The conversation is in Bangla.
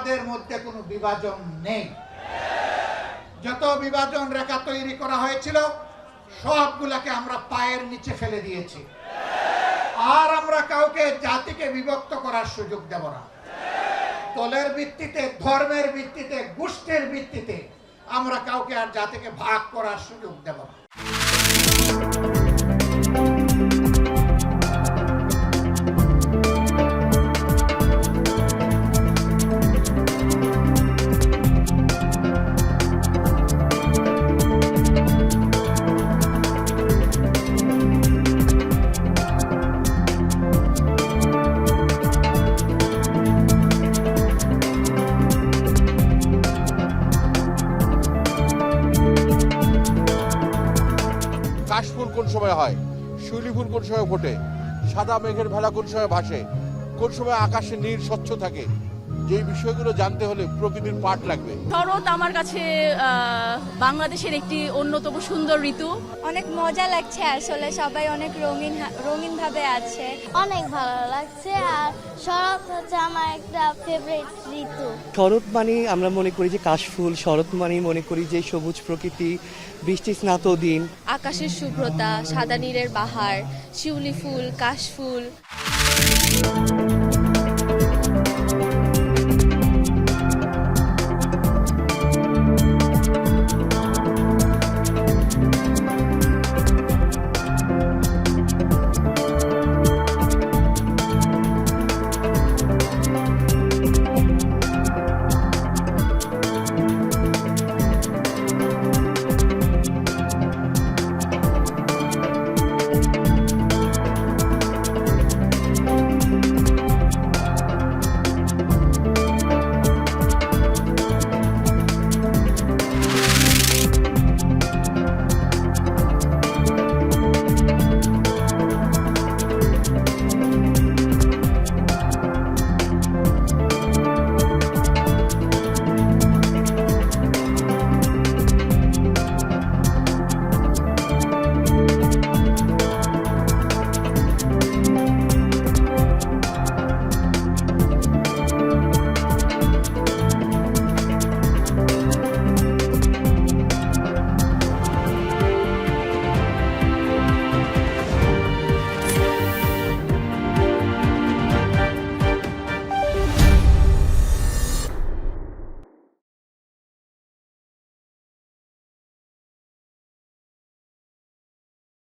আমাদের মধ্যে কোনো বিভাজন নেই। যত বিভাজন রেখা তৈরি করা হয়েছিল সবগুলাকে আমরা পায়ের নিচে ফেলে দিয়েছি। আর আমরা কাউকে জাতিকে বিভক্ত করার সুযোগ দেব না। দলের ভিত্তিতে, ধর্মের ভিত্তিতে, গোষ্ঠীর ভিত্তিতে আমরা কাউকে আর জাতিকে ভাগ করার সুযোগ দেব না। কাশফুল কোন সময় হয়, শিউলি ফুল কোন সময় ফোটে, সাদা মেঘের ভেলা কোন সময় ভাসে, কোন সময় আকাশে নীল স্বচ্ছ থাকে, যে বিষয়গুলো জানতে হলে প্রকৃতির পাঠ লাগবে। শরৎ আমার কাছে বাংলাদেশের একটি অন্যতম সুন্দর ঋতু। অনেক মজা লাগছে, আসলে সবাই অনেক রঙিন ভাবে আছে, অনেক ভালো লাগছে। আর শরৎ হচ্ছে আমার একটা ফেভারিট ঋতু। শরৎ মানে আমরা মনে করি যে কাশফুল, শরৎ মানে মনে করি যে সবুজ প্রকৃতি, বৃষ্টি স্নাত দিন, আকাশের শুভ্রতা, সাদা নীলের বাহার, শিউলি ফুল, কাশফুল।